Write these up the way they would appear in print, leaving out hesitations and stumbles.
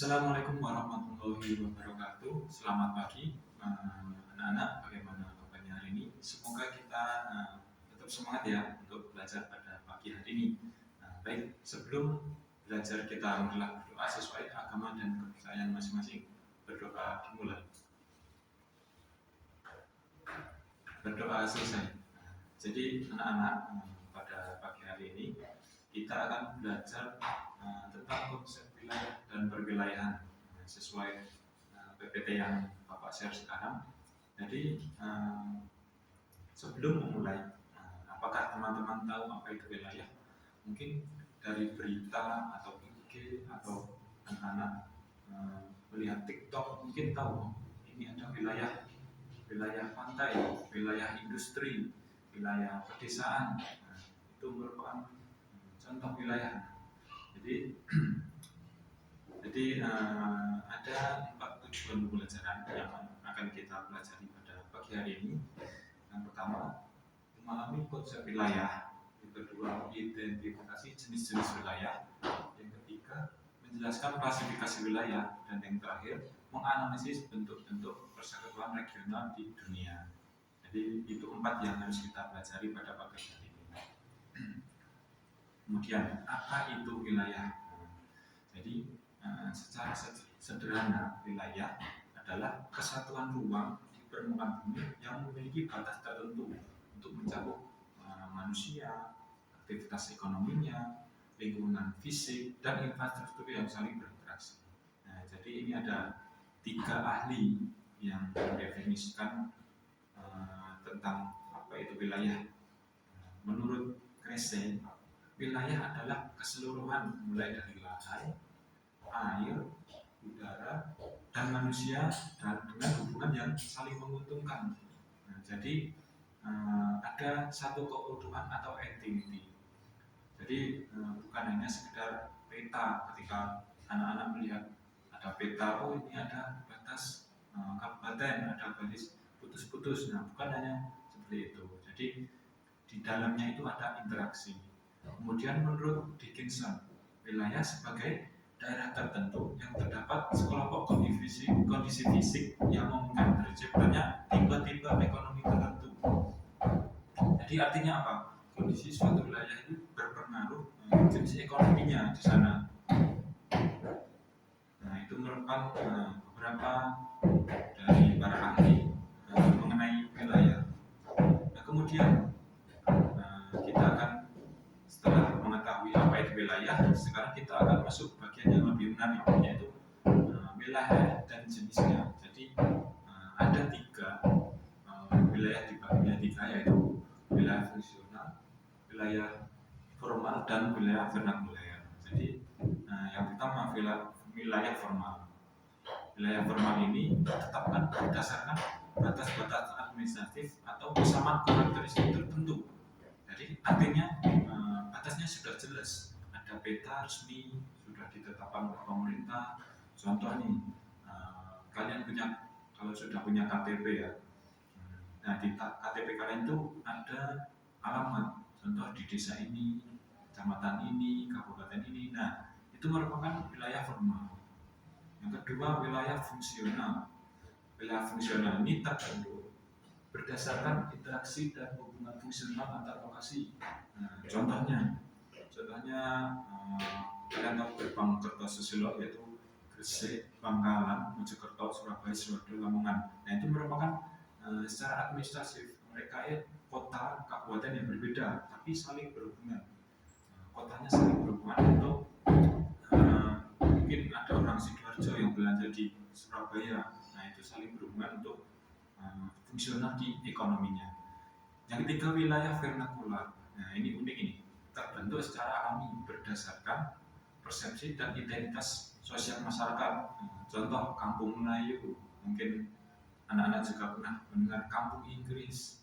Assalamualaikum warahmatullahi wabarakatuh. Selamat pagi, anak-anak. Bagaimana kabarnya hari ini? Semoga kita tetap semangat ya untuk belajar pada pagi hari ini. Baik, sebelum belajar kita mulai berdoa sesuai agama dan kepercayaan masing-masing. Berdoa dimulai. Berdoa selesai. Jadi anak-anak, pada pagi hari ini kita akan belajar tentang konsep wilayah dan perwilayahan sesuai PPT yang Bapak share sekarang. Jadi sebelum memulai, apakah teman-teman tahu apa itu wilayah? Mungkin dari berita atau IG atau anak-anak melihat TikTok mungkin tahu ini ada wilayah pantai, wilayah industri, wilayah pedesaan. Itu merupakan contoh wilayah. Jadi ada 4 tujuan pembelajaran yang akan kita pelajari pada pagi hari ini. Yang pertama, memahami konsep wilayah. Yang kedua, identifikasi jenis-jenis wilayah. Yang ketiga, menjelaskan klasifikasi wilayah. Dan yang terakhir, menganalisis bentuk-bentuk persatuan regional di dunia. Jadi itu 4 yang harus kita pelajari pada pagi hari ini. Kemudian, apa itu wilayah? Jadi secara sederhana, wilayah adalah kesatuan ruang di permukaan bumi yang memiliki batas tertentu untuk mencakup manusia, aktivitas ekonominya, lingkungan fisik, dan infrastruktur yang saling berinteraksi. Jadi ini ada 3 ahli yang mendefinisikan tentang apa itu wilayah. Menurut Krese, wilayah adalah keseluruhan mulai dari lahan, air, udara, dan manusia dan dengan hubungan yang saling menguntungkan. Jadi ada satu keutuhan atau entity. Jadi bukan hanya sekedar peta. Ketika anak-anak melihat ada peta, oh ini ada batas kabupaten, ada garis putus-putus. Nah, bukan hanya seperti itu. Jadi di dalamnya itu ada interaksi. Kemudian menurut Dickinson, wilayah sebagai daerah tertentu yang terdapat sekelompok kondisi fisik yang memungkinkan terciptanya tipe-tipe ekonomi tertentu. Jadi artinya apa? Kondisi suatu wilayah itu berpengaruh jenis ekonominya di sana. Nah, itu merupakan beberapa dari para ahli mengenai wilayah. Nah, kemudian kita akan setelah mengetahui apa itu wilayah, sekarang kita akan masuk bagian yang lebih menarik, yaitu wilayah dan jenisnya. Jadi ada 3 wilayah dibagi 3, yaitu wilayah fungsional, wilayah formal, dan wilayah vernakuler. Jadi yang pertama wilayah formal. Wilayah formal ini ditetapkan berdasarkan batas-batas administratif atau kesamaan karakteristik tertentu. Jadi artinya batasnya sudah jelas, ada peta resmi sudah ditetapkan oleh pemerintah. Contoh nih, kalian kalau sudah punya KTP ya, nah di KTP kalian itu ada alamat, contoh di desa ini, kecamatan ini, kabupaten ini. Nah, itu merupakan wilayah formal. Yang kedua, wilayah fungsional. Wilayah fungsional ini terbentuk berdasarkan interaksi dan hubungan fungsional antar lokasi. Contohnya kalian tahu gerbang Kertosusilo, yaitu Gresik, Bangkalan, Mojokerto, Surabaya, Sidoarjo, Lamongan. Nah, itu merupakan secara administratif mereka kota kabupaten yang berbeda tapi saling berhubungan. Kotanya saling berhubungan untuk mungkin ada orang Sidoarjo yang belanja di Surabaya. Nah, itu saling berhubungan untuk fungsional di ekonominya. Yang ketiga, wilayah vernakular. Nah, ini unik ini. Terbentuk secara alami berdasarkan persepsi dan identitas sosial masyarakat. Contoh kampung Melayu, mungkin anak-anak juga pernah mendengar kampung Inggris.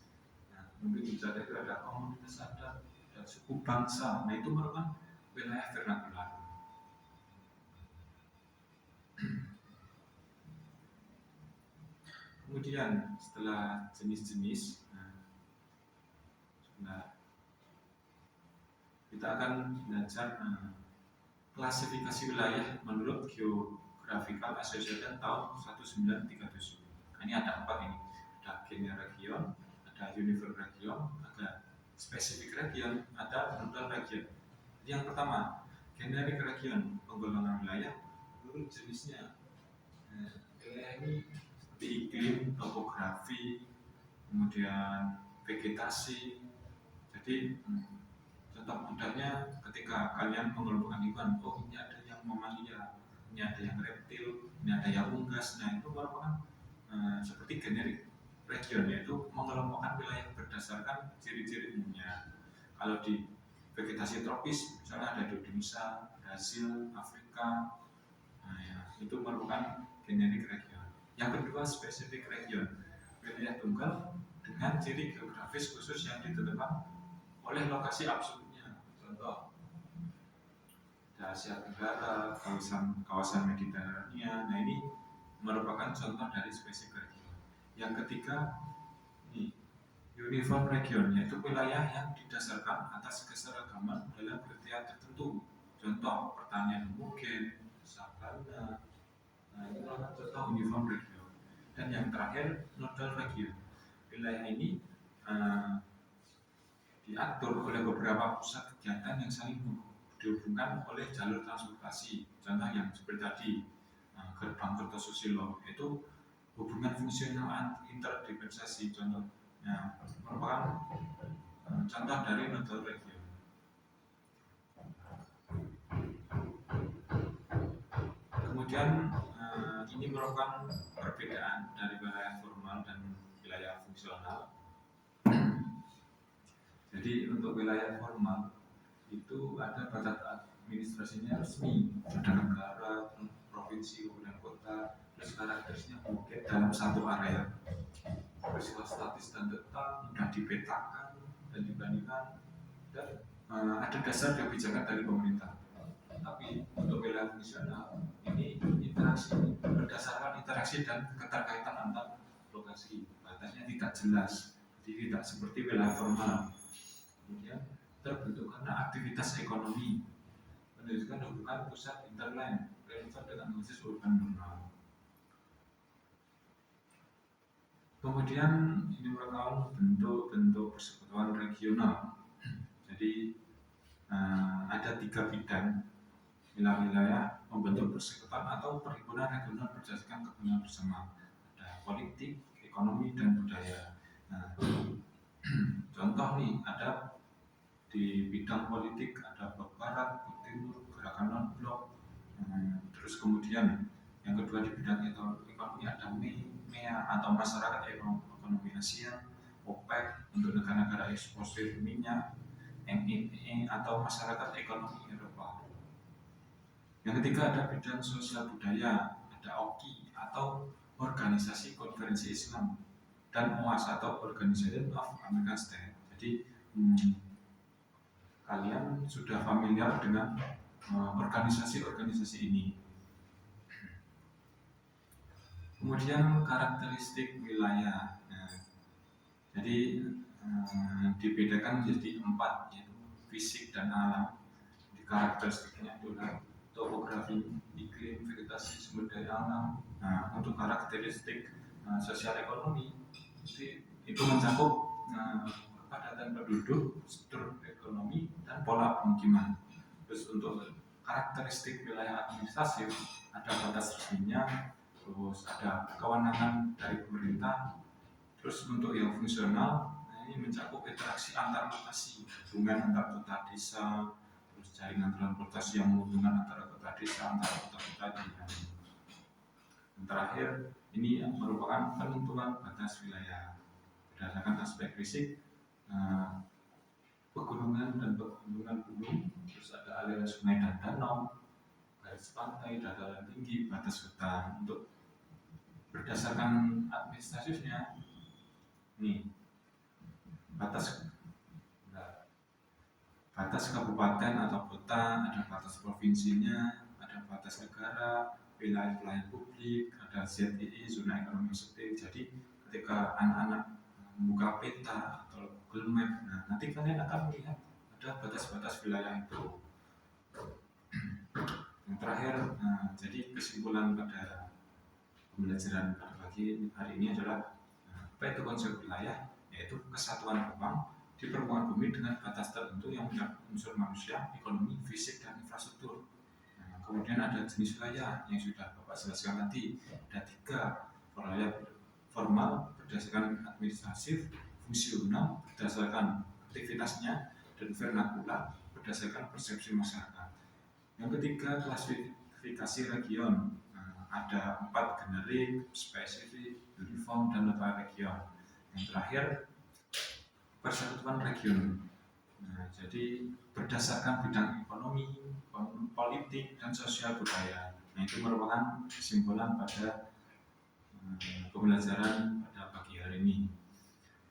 Nah, mungkin bisa ada komunitas adat, ada suku bangsa. Nah, itu merupakan wilayah vernakular. Kemudian setelah jenis-jenis, kita akan belajar klasifikasi wilayah menurut Geographical Association tahun 1937. Nah, ini ada 4 ini. Ada generic region, ada uniform region, ada specific region, ada nodal region. Yang pertama, generic region, penggolongan wilayah, menurut jenisnya. Wilayah ini seperti iklim, topografi, kemudian vegetasi. Jadi contoh mudahnya ketika kalian mengelompokkan hewan, oh ini ada yang mamalia, ini ada yang reptil, ini ada yang unggas. Nah itu merupakan seperti generik region, yaitu mengelompokkan wilayah berdasarkan ciri-ciri umumnya. Kalau di vegetasi tropis, misalnya ada di Indonesia, Brasil, Afrika, nah, ya, itu merupakan generik region. Yang kedua, spesifik region, wilayah tunggal dengan ciri geografis khusus yang ditentukan oleh lokasi absolutnya. Contoh, Asia Tenggara, kawasan Mediterania. Nah ini merupakan contoh dari spesifik region. Yang ketiga, ini uniform region, yaitu wilayah yang didasarkan atas keseragaman dalam kriteria tertentu. Contoh pertanian homogen, savana. Nah ini adalah contoh uniform region. Dan yang terakhir, nodal region. Wilayah ini diatur oleh beberapa pusat kegiatan yang saling dihubungkan oleh jalur transportasi. Contoh yang seperti tadi, gerbang Kertosusilo itu hubungan fungsional interdependensi. Contohnya merupakan contoh dari nodal region. Kemudian ini merupakan perbedaan dari wilayah formal dan wilayah fungsional. Jadi untuk wilayah formal itu ada batas administrasinya resmi, ada negara, provinsi, kemudian kota, terus karakteristiknya mungkin dalam satu area. Peristiwa statis dan tetap mudah dipetakan dan dibandingkan, dan ada dasar kebijakan dari pemerintah. Tapi untuk wilayah fungsional ini interaksi berdasarkan interaksi dan keterkaitan antar lokasi, batasnya tidak jelas, jadi tidak seperti wilayah formal. Kemudian terbentuk karena aktivitas ekonomi menunjukkan hubungan pusat interline relevan dengan khusus urban normal. Kemudian ini merupakan bentuk-bentuk persekutuan regional. Jadi ada 3 bidang wilayah membentuk persekutuan atau perhimpunan regional berdasarkan kepentingan bersama. Ada politik, ekonomi, dan budaya. Nah, contoh nih ada di bidang politik ada blok barat, blok timur, gerakan non blok. Terus kemudian yang kedua di bidang ekonomi ada MEA atau masyarakat ekonomi Asia, OPEC untuk negara-negara eksportir minyak, MEE atau masyarakat ekonomi Eropa. Yang ketiga ada bidang sosial budaya, ada OKI atau organisasi konferensi Islam, dan OAS atau Organization of American States. Jadi kalian sudah familiar dengan organisasi-organisasi ini. Kemudian karakteristik wilayah. Jadi dibedakan menjadi 4, yaitu fisik dan alam. Di karakteristiknya adalah topografi, iklim, vegetasi, sumber daya alam. Nah, untuk karakteristik sosial ekonomi itu mencakup kepadatan penduduk, struktur ekonomi, dan pola pemukiman. Terus untuk karakteristik wilayah administratif ada batas resminya, terus ada kewenangan dari pemerintah. Terus untuk yang fungsional, ini mencakup interaksi antar lokasi, hubungan antar kota desa, terus jaringan transportasi yang menghubungkan antara kota desa, antar kota-kota dan lain-lain. Yang terakhir, ini merupakan penentuan batas wilayah berdasarkan aspek fisik, pegunungan dan pegunungan gunung, terus ada aliran sungai dan danau, garis pantai, dataran tinggi, batas hutan. Untuk berdasarkan administratifnya, ini batas kabupaten atau kota, ada batas provinsinya, ada batas negara, wilayah pelayanan publik, ada ZEE, zona ekonomi eksklusif. Jadi ketika anak-anak membuka peta atau Google Map, nah nanti kalian akan melihat ada batas-batas wilayah itu. Yang terakhir, jadi kesimpulan pada pembelajaran pada pagi hari ini adalah apa itu konsep wilayah, yaitu kesatuan ruang di permukaan bumi dengan batas tertentu yang mencakup unsur manusia, ekonomi, fisik, dan infrastruktur. Kemudian ada jenis wilayah yang sudah Bapak jelaskan tadi. Ada 3 wilayah: formal berdasarkan administratif, fungsional berdasarkan aktivitasnya, dan vernakular berdasarkan persepsi masyarakat. Yang ketiga, klasifikasi region. Ada 4: generik, spesifik, uniform, dan level region. Yang terakhir, persatuan region. Jadi berdasarkan bidang ekonomi, politik, dan sosial budaya. Itu merupakan kesimpulan pada pembelajaran pada pagi hari ini.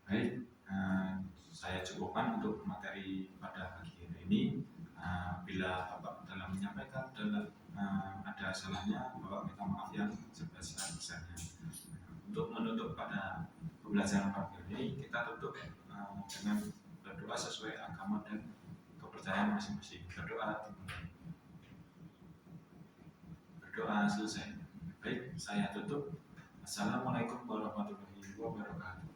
Baik, saya cukupkan untuk materi pada pagi hari ini. Bila Bapak dalam menyampaikan ada salahnya, Bapak minta maaf yang sebesar-besarnya. Untuk menutup pada pembelajaran pagi hari ini, kita tutup dengan berdoa sesuai agama dan kepercayaan masing-masing. Berdoa selesai. Baik, saya tutup. Assalamualaikum warahmatullahi wabarakatuh.